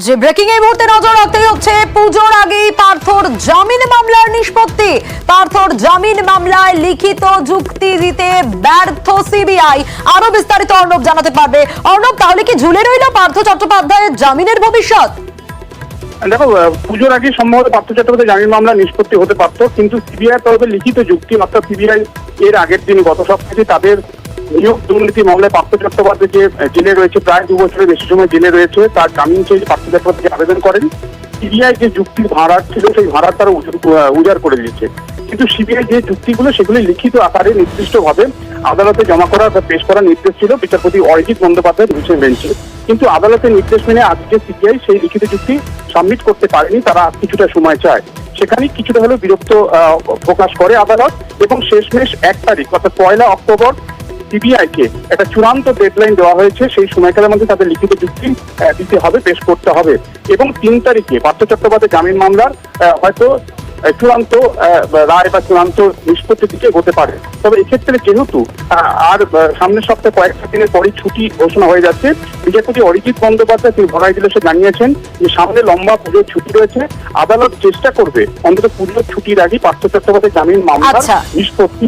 যে ব্রেকিং এই মুহূর্তে নজর রাখতে হচ্ছে পুজোর আগেই পার্থর জামিন মামলার নিষ্পত্তি। পার্থর জামিন মামলায় লিখিত যুক্তি দিতে ব্যর্থ সিবিআই। আরো বিস্তারিত অর্ণব জানাতে পারবে। অর্ণব, তাহলে কি ঝুলে রইল পার্থ চট্টোপাধ্যায়ের জামিনের ভবিষ্যৎ? দেখো, পুজোর আগে সম্ভবত পার্থ চট্টোপাধ্যায় জামিন মামলা নিষ্পত্তি হতে পারত, কিন্তু সিবিআই তরফে লিখিত যুক্তি, অর্থাৎ সিবিআই এর আগের দিন গত সপ্তাহে তাদের নিয়োগ দুর্নীতি মামলায় পার্থ চট্টোপাধ্যায় যে জেলে রয়েছে, প্রায় 2 বছরের বেশি সময় জেলে রয়েছে, তার জামিন চেয়ে পার্থ চট্টোপাধ্যায় আবেদন করেন। সিবিআই যে যুক্তির ভাড়ার ছিল সেই ভাড়ার তারা উজাড় করে দিয়েছে, কিন্তু সিবিআই যে যুক্তিগুলো সেগুলি লিখিত আকারে নির্দিষ্টভাবে আদালতে জমা করার বা পেশ করার নির্দেশ ছিল বিচারপতি অরিজিৎ বন্দ্যোপাধ্যায় ডিভিশন বেঞ্চে। কিন্তু আদালতের নির্দেশ মেনে আজকে সিবিআই সেই লিখিত যুক্তি সাবমিট করতে পারেনি, তারা কিছুটা সময় চায়। সেখানে কিছুটা হলেও বিরক্ত প্রকাশ করে আদালত এবং শেষমেশ 1 তারিখ অর্থাৎ 1 অক্টোবর সিবিআই কে একটা চূড়ান্ত ডেডলাইন দেওয়া হয়েছে। সেই সময়কালের মধ্যে তাদের লিখিত যুক্তি দিতে হবে, পেশ করতে হবে এবং 3 তারিখে পার্থ চট্টোপাধ্যায় জামিন মামলার হয়তো চূড়ান্ত রায় বা চূড়ান্ত নিষ্পত্তির দিকে হতে পারে। তবে এক্ষেত্রে যেহেতু আর সামনের সপ্তাহে কয়েকটা দিনের পরই ছুটি ঘোষণা হয়ে যাচ্ছে, বিচারপতি অরিজিৎ বন্দ্যোপাধ্যায় তিনি ভরাই দিলে জানিয়েছেন যে সামনে লম্বা পুজোর ছুটি রয়েছে, আদালত চেষ্টা করবে অন্তত পুজোর ছুটির আগে পার্থ চট্টোপাধ্যায় জামিন মামলার নিষ্পত্তি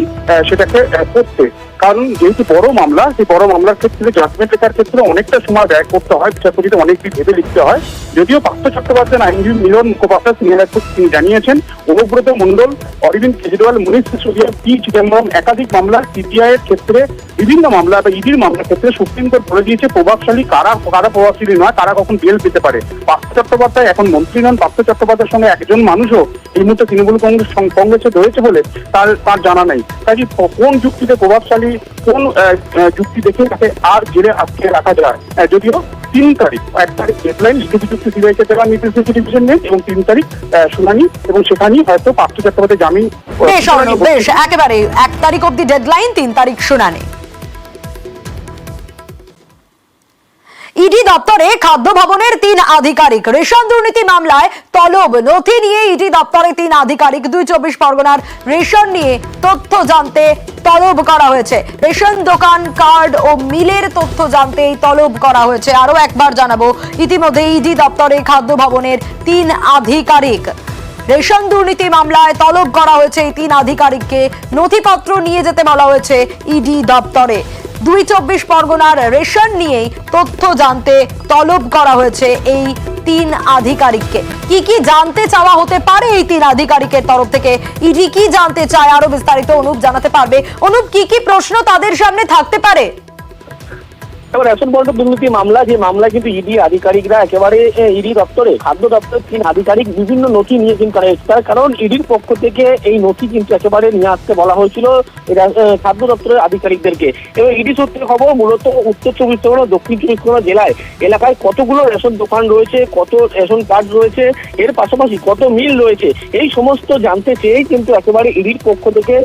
সেটাকে করতে। কারণ যেহেতু বড় মামলা, সেই বড় মামলার ক্ষেত্রে জাজমেন্ট লেখার ক্ষেত্রে অনেকটা সময় ব্যয় করতে হয়, বিচারপতিতে অনেক দিক ভেবে লিখতে হয়। যদিও পার্থ চট্টোপাধ্যায় আইনজীবী মিলন মুখোপাধ্যায় সিনিয়র তিনি জানিয়েছেন অনুব্রত মণ্ডল, অরবিন্দ কেজরিওয়াল, মনীষ সিসোদিয়া, পি চিদম্বরম একাধিক মামলা সিবিআই এর ক্ষেত্রে বিভিন্ন মামলা বা ইডির মামলার ক্ষেত্রে সুপ্রিম কোর্ট বলে দিয়েছে প্রভাবশালী কারা প্রভাবশালী নয়, কারা কখন বেল পেতে পারে। পার্থ চট্টোপাধ্যায় এখন মন্ত্রী নন, পার্থ চট্টোপাধ্যায়ের সঙ্গে একজন মানুষও এই মুহূর্তে তৃণমূল কংগ্রেসে রয়েছে বলে তার জানা নাই। তাই কোন যুক্তিতে প্রভাবশালী, কোন যুক্তি দেখে তাকে আর জেলে আটকে রাখা যায়। যদিও 3 তারিখ 1 তারিখ ডেডলাইন লিখিত যুক্তি সিবিআইকে দেওয়ার নির্দেশ দিয়েছে ডিভিশন বেঞ্চ এবং 3 তারিখ শুনানি এবং সেখানেই হয়তো পার্থ চট্টোপাধ্যায় জামিন। বেশ, একেবারে 1 তারিখ অব্দি ডেডলাইন, 3 তারিখ শুনানি। ইডি দপ্তরে খাদ্য ভবনের 3 আধিকারিক রেশন দুর্নীতি মামলায় তলব। নথি নিয়ে ইডি দপ্তরে 3 আধিকারিক 2 পরগনার রেশন নিয়ে তথ্য জানতে তলব করা হয়েছে। রেশন দোকান, কার্ড ও মিলের তথ্য জানতে তলব করা হয়েছে। আরো একবার জানাবো, ইতিমধ্যে ইডি দপ্তরে খাদ্য ভবনের 3 আধিকারিক রেশন দুর্নীতি মামলায় তলব করা হয়েছে। এই 3 আধিকারিককে নথিপত্র নিয়ে যেতে বলা হয়েছে ইডি দপ্তরে। 2 পরগনার রেশন নিয়েই তথ্য জানতে তলব করা হয়েছে এই 3 আধিকারিককে। কি জানতে চাওয়া হতে পারে এই 3 আধিকারিকের তরফ থেকে, ইডি কি জানতে চায়, আরো বিস্তারিত অনুপ জানাতে পারবে। অনুপ, কি প্রশ্ন তাদের সামনে থাকতে পারে? রেশন বোর্ড দুর্নীতি মামলা, যে মামলা কিন্তু ইডি আধিকারিকরা একেবারে ইডি দপ্তরে খাদ্য দপ্তরের 3 আধিকারিক বিভিন্ন নথি নিয়ে কিন্তু তার কারণ ইডির পক্ষ থেকে এই নথি কিন্তু একেবারে নিয়ে আসতে বলা হয়েছিল খাদ্য দপ্তরের আধিকারিকদেরকে। এবং ইডি সূত্রে খবর মূলত উত্তর 24 পরগনা, দক্ষিণ 24 পরগনা জেলায় এলাকায় কতগুলো রেশন দোকান রয়েছে, কত রেশন কার্ড রয়েছে, এর পাশাপাশি কত মিল রয়েছে, এই সমস্ত জানতে চেয়েই কিন্তু একেবারে ইডির পক্ষ থেকে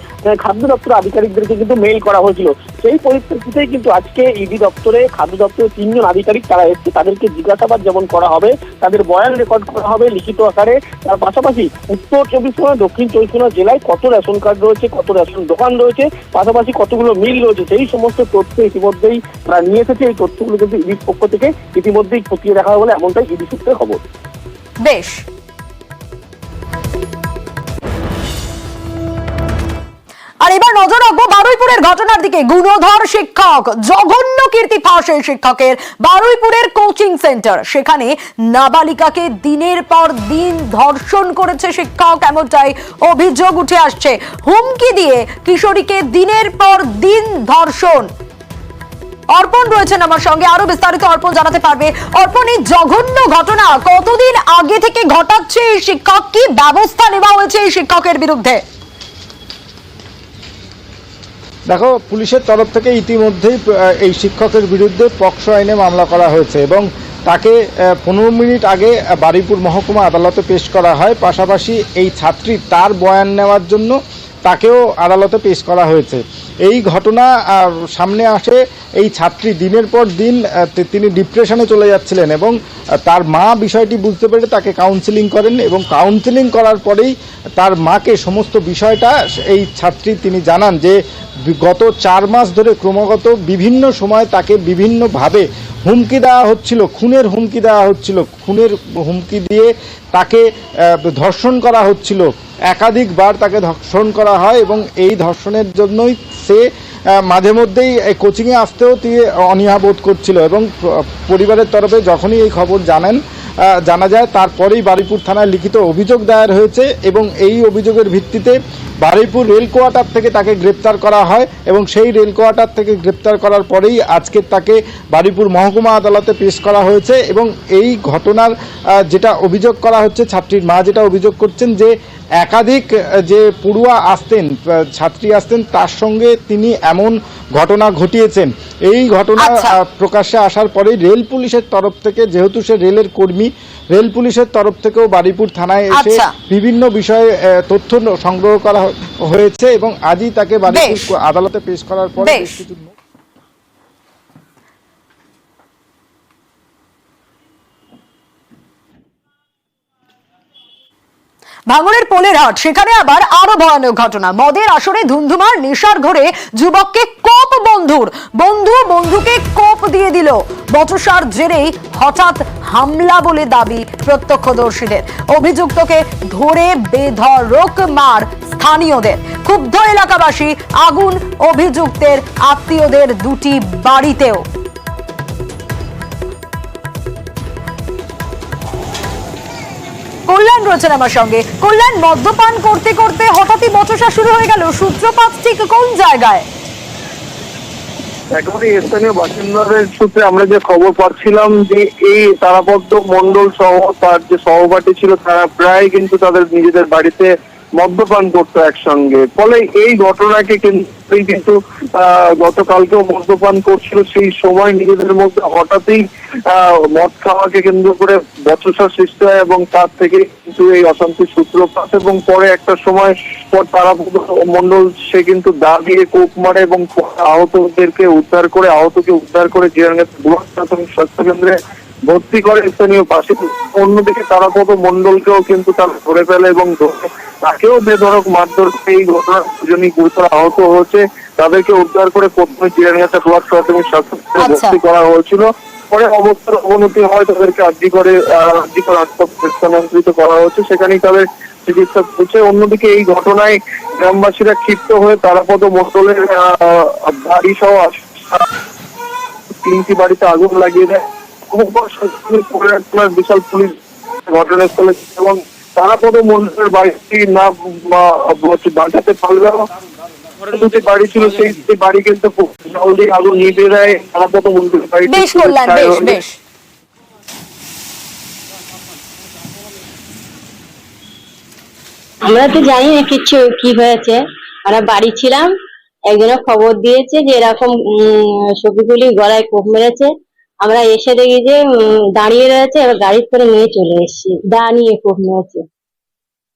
খাদ্য দপ্তরের আধিকারিকদেরকে কিন্তু মেইল করা হয়েছিল। সেই পরিপ্রেক্ষিতেই কিন্তু আজকে ইডি দপ্তরে খাদ্য দপ্তরের 3 জন আধিকারিক তারা এসছে, তাদেরকে জিজ্ঞাসাবাদ যেমন করা হবে, তাদের বয়ান রেকর্ড করা হবে লিখিত আকারে। তার পাশাপাশি উত্তর 24 পরগনা, দক্ষিণ 24 পরগনা জেলায় কত রেশন কার্ড রয়েছে, কত রেশন দোকান রয়েছে, পাশাপাশি কতগুলো মিল রয়েছে, সেই সমস্ত তথ্য ইতিমধ্যেই তারা নিয়ে এসেছে। এই তথ্যগুলো কিন্তু ইডির পক্ষ থেকে ইতিমধ্যেই খতিয়ে দেখা হবে বলে এমনটাই ইডি সূত্রে খবর। বেশ, আর এবার নজর রাখবো বারুইপুরের ঘটনার দিকে। গুণধর শিক্ষক, জঘন্য কীর্তি ফাঁস এই শিক্ষকের। বারুইপুরের কোচিং সেন্টার, সেখানে নাবালিকাকে দিনের পর দিন ধর্ষণ করেছে শিক্ষক, এমনটাই অভিযোগ উঠে আসছে। হুমকি দিয়ে কিশোরীকে দিনের পর দিন ধর্ষণ। অর্পণ রয়েছেন আমার সঙ্গে, আরো বিস্তারিত অর্পণ জানাতে পারবে। অর্পণ, এই জঘন্য ঘটনা কতদিন আগে থেকে ঘটাচ্ছে এই শিক্ষক? কি ব্যবস্থা নেওয়া হয়েছে এই শিক্ষকের বিরুদ্ধে? দেখো, পুলিশের তরফ থেকে ইতিমধ্যেই এই শিক্ষকের বিরুদ্ধে পক্সো আইনে মামলা করা হয়েছে এবং তাকে 15 মিনিট আগে বারুইপুর মহকুমা আদালতে পেশ করা হয়। পাশাপাশি এই ছাত্রী তার বয়ান নেওয়ার জন্য তাকেও আদালতে পেশ করা হয়েছে। এই ঘটনা সামনে আসে এই ছাত্রী দিনের পর দিন তিনি ডিপ্রেশনে চলে যাচ্ছিলেন এবং তার মা বিষয়টি বুঝতে পেরে তাকে কাউন্সেলিং করেন এবং কাউন্সেলিং করার পরেই তার মাকে সমস্ত বিষয়টা এই ছাত্রী তিনি জানান যে গত 4 মাস ধরে ক্রমাগত বিভিন্ন সময় তাকে বিভিন্নভাবে হুমকি দেওয়া হচ্ছিল, খুনের হুমকি দেওয়া হচ্ছিল, খুনের হুমকি দিয়ে তাকে ধর্ষণ করা হচ্ছিল, একাধিকবার তাকে ধর্ষণ করা হয় এবং এই ধর্ষণের জন্যই সে মাঝে মধ্যেই এই কোচিংয়ে আসতেও তিনি অনীহা বোধ করছিল এবং পরিবারের তরফে যখনই এই খবর জানা যায় তারপরেই বারুইপুর থানায় লিখিত অভিযোগ দায়ের হয়েছে এবং এই অভিযোগের ভিত্তিতে বারুইপুর রেল কোয়ার্টার থেকে তাকে গ্রেপ্তার করা হয় এবং সেই রেল কোয়ার্টার থেকে গ্রেপ্তার করার পরেই আজকে তাকে বারুইপুর মহকুমা আদালতে পেশ করা হয়েছে এবং এই ঘটনার যেটা অভিযোগ করা হচ্ছে, ছাত্রীর মা যেটা অভিযোগ করছেন যে একাধিক যে পড়ুয়া আসতেন, ছাত্রী আসতেন, তার সঙ্গে তিনি এমন ঘটনা ঘটিয়েছেন। এই ঘটনা প্রকাশ্যে আসার পরেই রেল পুলিশের তরফ থেকে, যেহেতু সে রেলের কর্মী, রেল পুলিশের তরফ থেকেও বারুইপুর থানায় এসে বিভিন্ন বিষয়ে তথ্য সংগ্রহ করা হয়েছে এবং আজই তাকে বারুইপুর আদালতে পেশ করার পরে বেশ কিছু ভাঙড়ের পোলের হাট, সেখানে আবার আরো ভয়ানক ঘটনা। মদের আসরে ধুন্ধুমার নেশার ঘরে যুবককে কোপ বন্ধুকে কোপ দিয়ে দিল। বচসার জেরেই হঠাৎ হামলা বলে দাবি প্রত্যক্ষদর্শীদের। অভিযুক্তকে ধরে বেধড়ক মার স্থানীয়দের। ক্ষুব্ধ এলাকাবাসী, আগুন অভিযুক্তের আত্মীয়দের দুটি বাড়িতেও। কল্যাণ রয়েছেন আমার সঙ্গে। কল্যাণ, মদ্যপান করতে করতে হঠাৎই বচসা শুরু হয়ে গেল, সূত্রপাত ঠিক কোন জায়গায়? একেবারে স্থানীয় বাসিন্দাদের সূত্রে আমরা যে খবর পাচ্ছিলাম যে এই তারাপদ্ম মন্ডল সহ তার যে সহপাঠী ছিল তারা প্রায় কিন্তু তাদের নিজেদের বাড়িতে মদ্যপান করতো একসঙ্গে। ফলে এই ঘটনাকে কিন্তু গতকালকেও মদ্যপান করছিল, সেই সময় নিজেদের মধ্যে হঠাৎই মদ খাওয়াকে কেন্দ্র করে বচসা সৃষ্টি হয় এবং তার থেকে কিন্তু এই অশান্তির সূত্রপাত। এবং পরে একটা সময় পর তারাপদ্ম মন্ডল সে কিন্তু দা দিয়ে কোপ মারে এবং আহতকে উদ্ধার করে জিরানগাছি ব্লক প্রাথমিক স্বাস্থ্য কেন্দ্রে ভর্তি করে স্থানীয় বাসিন্দা। অন্যদিকে তারাপদ মন্ডলকেও কিন্তু তারা ধরে ফেলে এবং তাকেও বেধড়ক মারধর করে। এই ঘটনায় দুজনই গুরুতর আহত হয়েছে, তাদেরকে উদ্ধার করে প্রথমে জিরানগাছি ব্লক প্রাথমিক স্বাস্থ্য কেন্দ্রে ভর্তি করা হয়েছিল। পরে অবস্থার অবনতি হয়, তাদেরকে আরজিকর হাসপাতালে স্থানান্তরিত করা হয়েছে, সেখানেই তাদের চিকিৎসা চলছে। অন্যদিকে এই ঘটনায় গ্রামবাসীরা ক্ষিপ্ত হয়ে তারাপদ মন্ডলের বাড়ি সহ 3টি বাড়িতে আগুন লাগিয়ে দেয়। বিশাল পুলিশ ঘটনাস্থলে এবং তারাপদ মন্ডলের বাড়িটি না বাঁচাতে পারলেও দুটি বাড়ি ছিল, সেই বাড়ি কিন্তু জলদি আগুন নিভিয়ে দেয় তারাপদ মন্ডলের বাড়ি। আমরা তো জানি না কিছু কি হয়েছে, আমরা বাড়ি ছিলাম, একজনের খবর দিয়েছে যে এরকম সবজিগুলি গলায় কোপ মেরেছে। আমরা এসে দেখি যে দাঁড়িয়ে রয়েছে, এবার গাড়ি করে নিয়ে চলে এসেছি, দা নিয়ে কোপ মেরেছে।